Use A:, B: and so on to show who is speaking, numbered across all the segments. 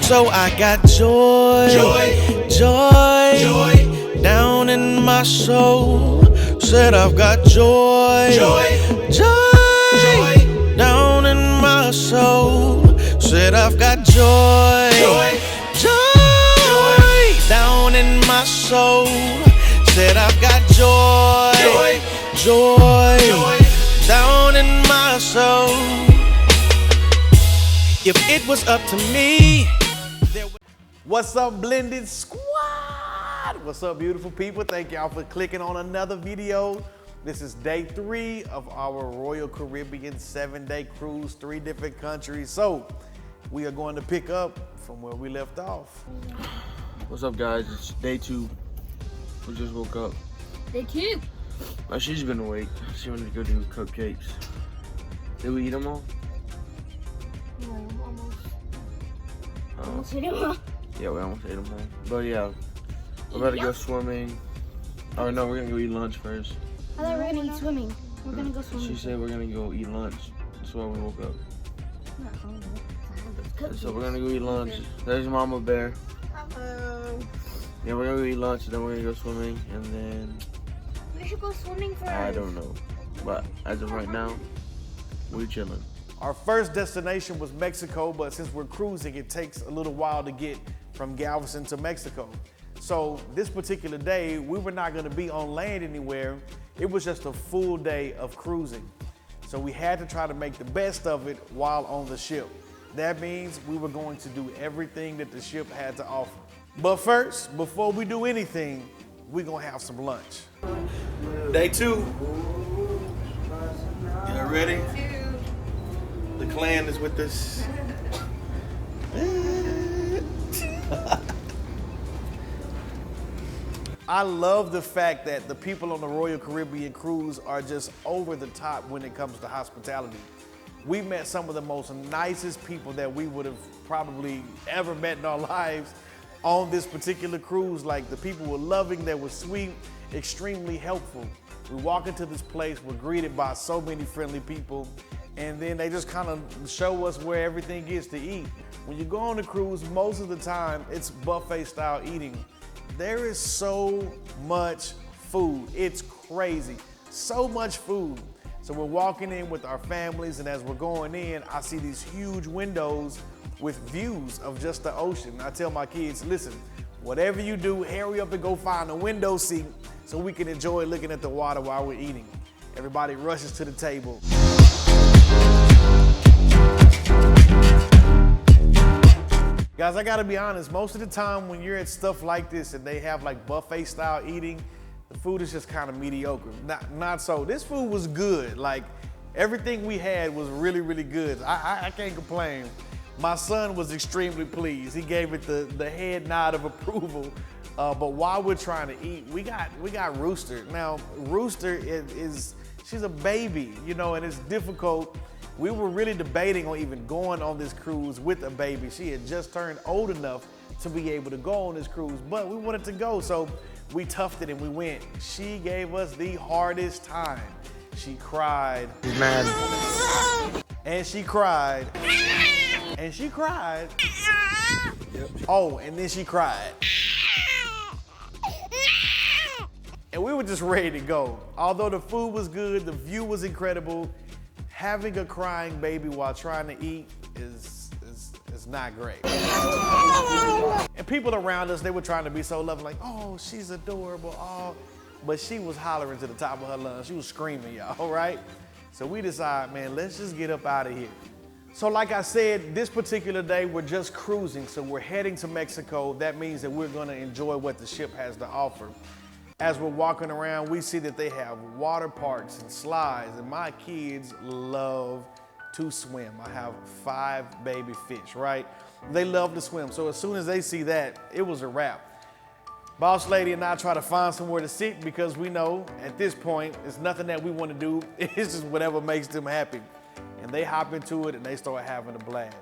A: So I got joy, joy down in my soul. Said I've got joy, joy down in my soul. Said I've got joy, joy down in my soul. Said I've got joy, joy down in my soul. If it was up to me.
B: What's up, Blended Squad? What's up, beautiful people? Thank y'all for clicking on another video. This is day 3 of our Royal Caribbean 7-day cruise, 3 different countries. So we are going to pick up from where we left off.
C: What's up, guys? It's day 2. We just woke up.
D: Day 2.
C: Oh, she's been awake. She wanted to go do cupcakes. Did we eat them all?
D: No, almost ate them all.
C: Yeah, we almost ate them all. But yeah, we're about to go swimming. Oh no, we're gonna go eat lunch first.
D: I thought we were gonna eat swimming. We're gonna go swimming.
C: She said we're gonna go eat lunch. That's why we woke up.
D: I'm not hungry.
C: So we're gonna go eat lunch. There's Mama Bear.
D: Hello.
C: Yeah, we're gonna go eat lunch, and then we're gonna go swimming, and then
D: We should go swimming first.
C: I don't know. But as of right now, we're chilling.
B: Our first destination was Mexico, but since we're cruising, it takes a little while to get from Galveston to Mexico. So this particular day, we were not gonna be on land anywhere. It was just a full day of cruising. So we had to try to make the best of it while on the ship. That means we were going to do everything that the ship had to offer. But first, before we do anything, we're gonna have some lunch. Day 2. Y'all ready? The clan is with us. I love the fact that the people on the Royal Caribbean cruise are just over the top when it comes to hospitality. We met some of the most nicest people that we would have probably ever met in our lives on this particular cruise. Like, the people were loving, they were sweet, extremely helpful. We walk into this place, we're greeted by so many friendly people, and then they just kind of show us where everything is to eat. When you go on a cruise, most of the time it's buffet style eating. There is so much food, it's crazy, so much food. So we're walking in with our families, and as we're going in, I see these huge windows with views of just the ocean. I tell my kids, listen, whatever you do, hurry up and go find a window seat so we can enjoy looking at the water while we're eating. Everybody rushes to the table. Guys, I gotta be honest, most of the time when you're at stuff like this and they have like buffet style eating, the food is just kind of mediocre. Not so. This food was good. Like, everything we had was really, really good. I can't complain. My son was extremely pleased. He gave it the head nod of approval. But while we're trying to eat, we got Rooster. Now, Rooster she's a baby, you know, and it's difficult. We were really debating on even going on this cruise with a baby. She had just turned old enough to be able to go on this cruise, but we wanted to go, so we toughed it and we went. She gave us the hardest time. She cried.
C: She's mad.
B: And she cried. And she cried. Yep. Oh, and then she cried. And we were just ready to go. Although the food was good, the view was incredible, having a crying baby while trying to eat is not great. And people around us, they were trying to be so loving, like, oh, she's adorable, oh. But she was hollering to the top of her lungs. She was screaming, y'all, right? So we decided, man, let's just get up out of here. So like I said, this particular day, we're just cruising. So we're heading to Mexico. That means that we're gonna enjoy what the ship has to offer. As we're walking around, we see that they have water parks and slides, and my kids love to swim. I have 5 baby fish, right? They love to swim. So as soon as they see that, it was a wrap. Boss lady and I try to find somewhere to sit because we know at this point, it's nothing that we want to do. It's just whatever makes them happy. And they hop into it and they start having a blast.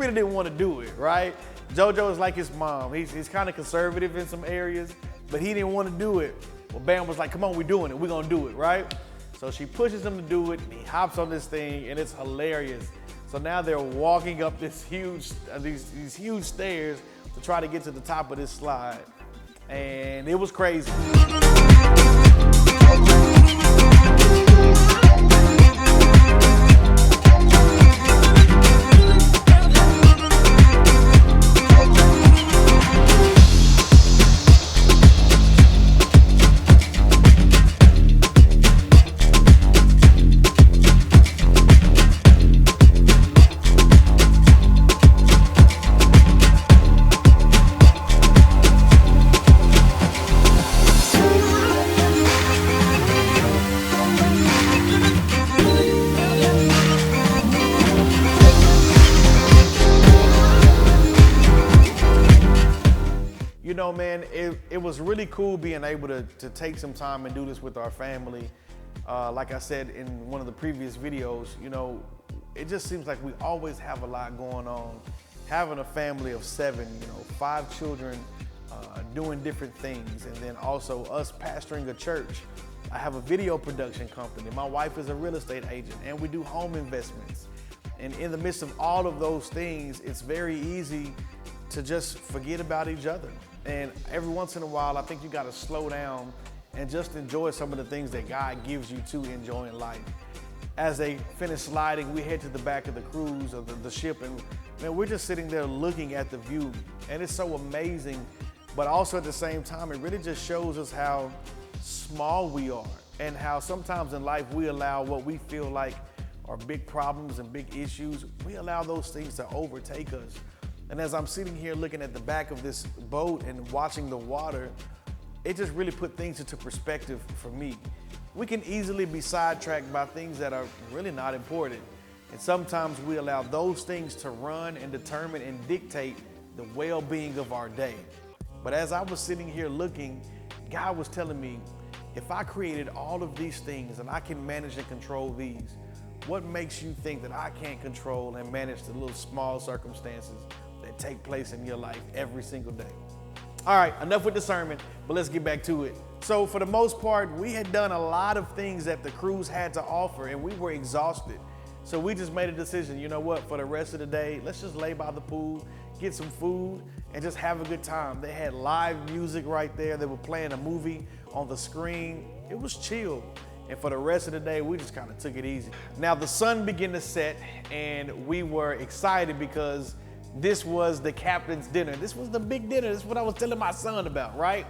B: really didn't want to do it, right? JoJo is like his mom. He's kind of conservative in some areas, but he didn't want to do it. Well, Bam was like, come on, we're doing it. We're going to do it, right? So she pushes him to do it, and he hops on this thing, and it's hilarious. So now they're walking up this huge, these huge stairs to try to get to the top of this slide. And it was crazy. You know, man, it was really cool being able to take some time and do this with our family. Like I said in one of the previous videos, you know, it just seems like we always have a lot going on. Having a family of 7, you know, 5 children doing different things, and then also us pastoring a church. I have a video production company. My wife is a real estate agent, and we do home investments. And in the midst of all of those things, it's very easy to just forget about each other. And every once in a while, I think you gotta slow down and just enjoy some of the things that God gives you to enjoy in life. As they finish sliding, we head to the back of the cruise or the ship, and man, we're just sitting there looking at the view. And it's so amazing, but also at the same time, it really just shows us how small we are and how sometimes in life we allow what we feel like are big problems and big issues, we allow those things to overtake us. And as I'm sitting here looking at the back of this boat and watching the water, it just really put things into perspective for me. We can easily be sidetracked by things that are really not important. And sometimes we allow those things to run and determine and dictate the well-being of our day. But as I was sitting here looking, God was telling me, if I created all of these things and I can manage and control these, what makes you think that I can't control and manage the little small circumstances that take place in your life every single day? All right, enough with the sermon, but let's get back to it. So for the most part, we had done a lot of things that the cruise had to offer, and we were exhausted. So we just made a decision, you know what, for the rest of the day, let's just lay by the pool, get some food, and just have a good time. They had live music right there. They were playing a movie on the screen. It was chill. And for the rest of the day, we just kind of took it easy. Now the sun began to set, and we were excited because this was the captain's dinner. This was the big dinner. This is what I was telling my son about, right?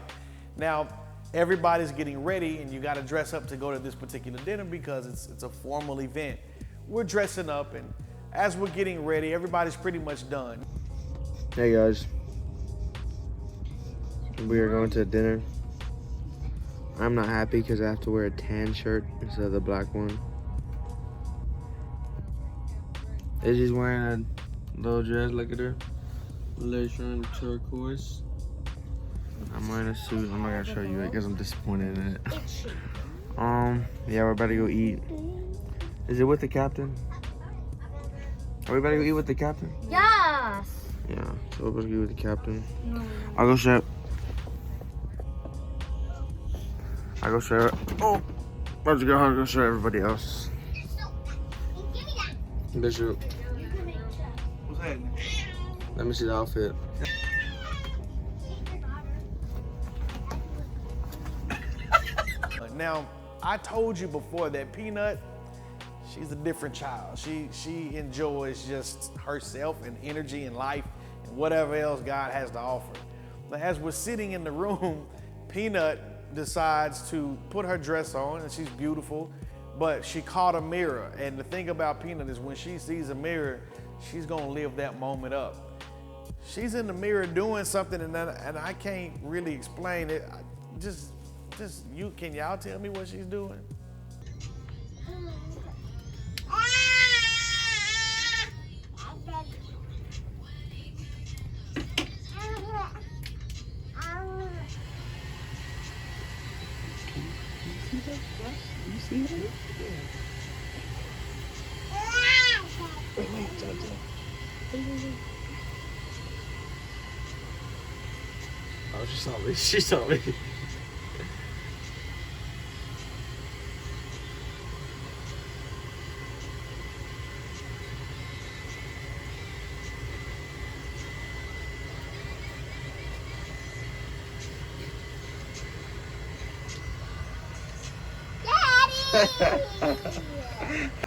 B: Now, everybody's getting ready, and you got to dress up to go to this particular dinner because it's a formal event. We're dressing up, and as we're getting ready, everybody's pretty much done.
C: Hey guys, we are going to dinner. I'm not happy because I have to wear a tan shirt instead of the black one. Izzy's wearing a little dress, look at her. Later in turquoise. I'm wearing a suit. I'm not gonna show you it because I'm disappointed in it. Yeah, we're about to go eat. Is it with the captain? Are we about to go eat with the captain?
D: Yes.
C: Yeah, so we're about to go eat with the captain.
D: No.
C: I'll go share it. I'll go share it. Oh, about to go share everybody else. Bishop.
B: What's that?
C: Let me see the outfit.
B: Now, I told you before that Peanut, she's a different child. She enjoys just herself and energy and life and whatever else God has to offer. But as we're sitting in the room, Peanut decides to put her dress on, and she's beautiful, but she caught a mirror. And the thing about Peanut is when she sees a mirror, she's gonna live that moment up. She's in the mirror doing something, and I can't really explain it. Can y'all tell me what she's doing?
E: You see that? Wait, Jojo.
C: Oh, she saw me. She saw me.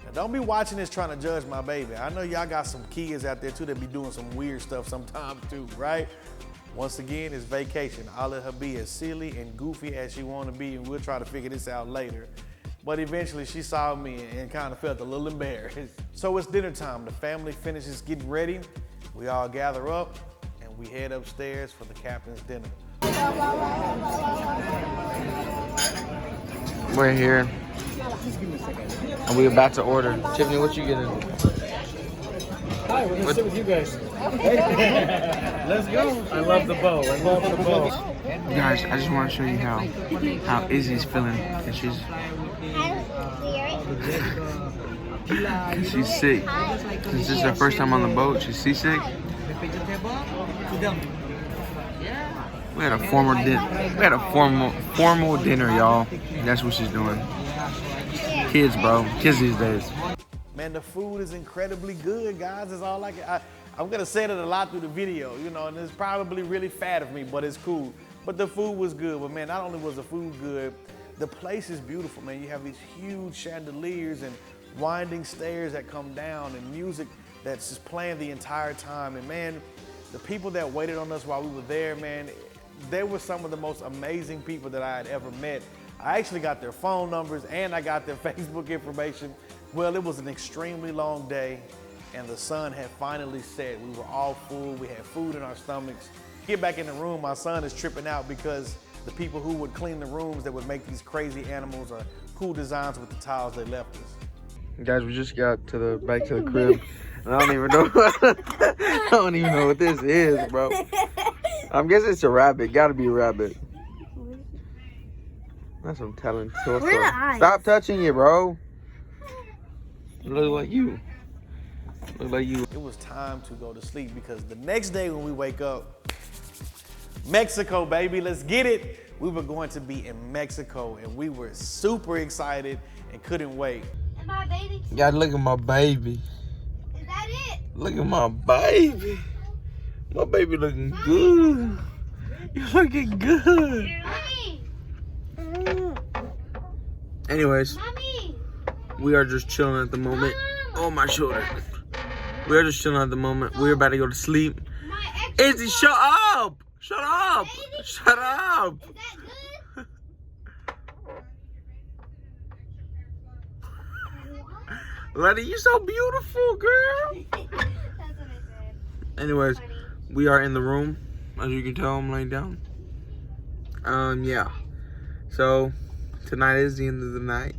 B: Now, don't be watching this trying to judge my baby. I know y'all got some kids out there too that be doing some weird stuff sometimes too, right? Once again, it's vacation. I'll let her be as silly and goofy as she want to be, and we'll try to figure this out later. But eventually she saw me and kind of felt a little embarrassed. So it's dinner time. The family finishes getting ready. We all gather up and we head upstairs for the captain's dinner.
C: We're here. And we're about to order. Tiffany, what you getting?
F: Hi, we're gonna sit with you guys. Let's go. I love the bow. I love the bow.
C: Guys, I just want to show you how Izzy's feeling. And she's sick. Since this is her first time on the boat, she's seasick. We had a formal dinner. We had a formal dinner, y'all. That's what she's doing. Kids, bro. Kids these days.
B: Man, the food is incredibly good, guys. It's all I'm gonna say that a lot through the video, you know, and it's probably really fat of me, but it's cool. But the food was good. But man, not only was the food good, the place is beautiful, man. You have these huge chandeliers and winding stairs that come down and music that's just playing the entire time. And man, the people that waited on us while we were there, man, they were some of the most amazing people that I had ever met. I actually got their phone numbers and I got their Facebook information. Well, it was an extremely long day and the sun had finally set. We were all full, we had food in our stomachs. Get back in the room, my son is tripping out because the people who would clean the rooms that would make these crazy animals or cool designs with the tiles they left us.
C: Guys, we just got to back to the crib. And I don't even know I don't even know what this is, bro. I'm guessing it's a rabbit. Gotta be a rabbit. That's some talent. Stop touching it, bro. It looks like you. Look like you.
B: It was time to go to sleep because the next day when we wake up, Mexico, baby, let's get it. We were going to be in Mexico and we were super excited and couldn't wait.
D: And my baby.
C: You gotta look at my baby.
D: Is that it?
C: Look at my baby. My baby looking good. You're looking good.
D: Mommy.
C: Anyways,
D: Mommy.
C: we are just chilling at the moment. Oh, my shoulder. We are just chilling at the moment. We're about to go to sleep. Izzy, shut up! Shut up! Shut up!
D: Is that good?
C: Letty, you so beautiful, girl.
D: That's what I said.
C: Anyways, we are in the room. As you can tell, I'm laying down. Yeah. So, tonight is the end of the night.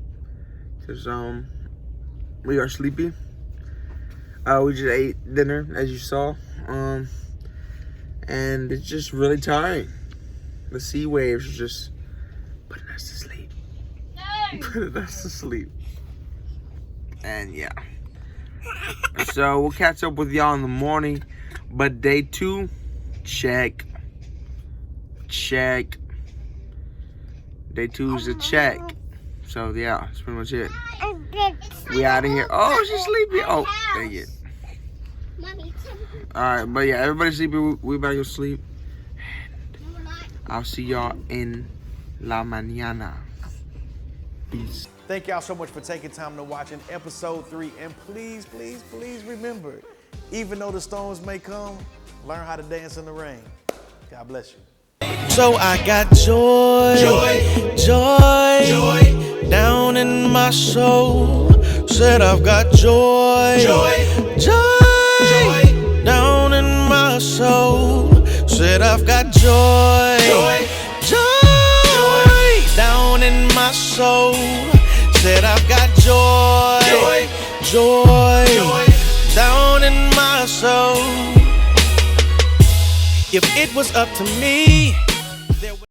C: Because, we are sleepy. We just ate dinner, as you saw. And it's just really tiring. The sea waves are just putting us to sleep. Putting us to sleep. And yeah. So we'll catch up with y'all in the morning. But day 2, check. Check. Day 2 is a check. So yeah, that's pretty much it. We out of here. Oh, she's sleepy. Oh, dang it. Alright, but yeah, everybody's sleepy. We about to go sleep. And I'll see y'all in la mañana. Peace.
B: Thank y'all so much for taking time to watch in episode 3. And please, please, please remember, even though the storms may come, learn how to dance in the rain. God bless you.
A: So I got joy, joy, down in my soul. Said I've got joy, joy, down in my soul. Said I've got joy, joy, down in my soul. Said I've got joy, joy, down in my soul. If it was up to me,